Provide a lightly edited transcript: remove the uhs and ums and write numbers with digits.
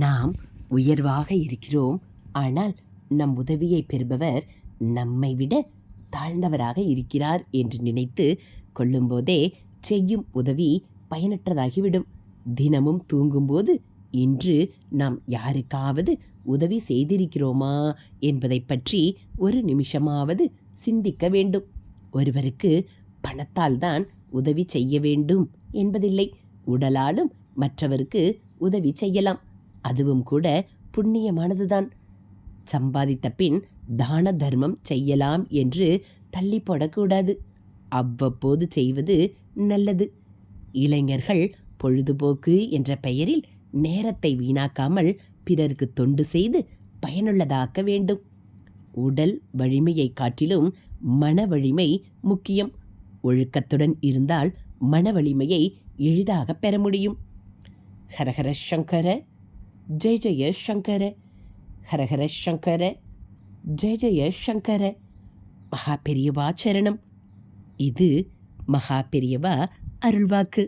நாம் உயர்வாக இருக்கிறோம், ஆனால் நம் உதவியை பெறுபவர் நம்மை விட தாழ்ந்தவராக இருக்கிறார் என்று நினைத்து கொள்ளும்போதே செய்யும் உதவி பயனற்றதாகிவிடும். தினமும் தூங்கும்போது இன்று நாம் யாருக்காவது உதவி செய்திருக்கிறோமா என்பதை பற்றி ஒரு நிமிஷமாவது சிந்திக்க வேண்டும். ஒருவருக்கு பணத்தால் தான் உதவி செய்ய வேண்டும் என்பதில்லை. உடலாலும் மற்றவருக்கு உதவி செய்யலாம். அதுவும் கூட புண்ணியமானதுதான். சம்பாதித்த பின் தான தர்மம் செய்யலாம் என்று தள்ளி போடக்கூடாது. அவ்வப்போது செய்வது நல்லது. இளைஞர்கள் பொழுதுபோக்கு என்ற பெயரில் நேரத்தை வீணாக்காமல் பிறருக்கு தொண்டு செய்து பயனுள்ளதாக்க வேண்டும். உடல் வலிமையை காட்டிலும் மன வலிமை முக்கியம். ஒழுக்கத்துடன் இருந்தால் மன வலிமையை எளிதாக பெற முடியும். ஹரஹர சங்கர, ஜெய ஜெய சங்கர, ஹரஹர சங்கர, ஜெய ஜெய சங்கர. மகா பெரியவா சரணம். இது மகா பெரியவா அருள்வாக்கு.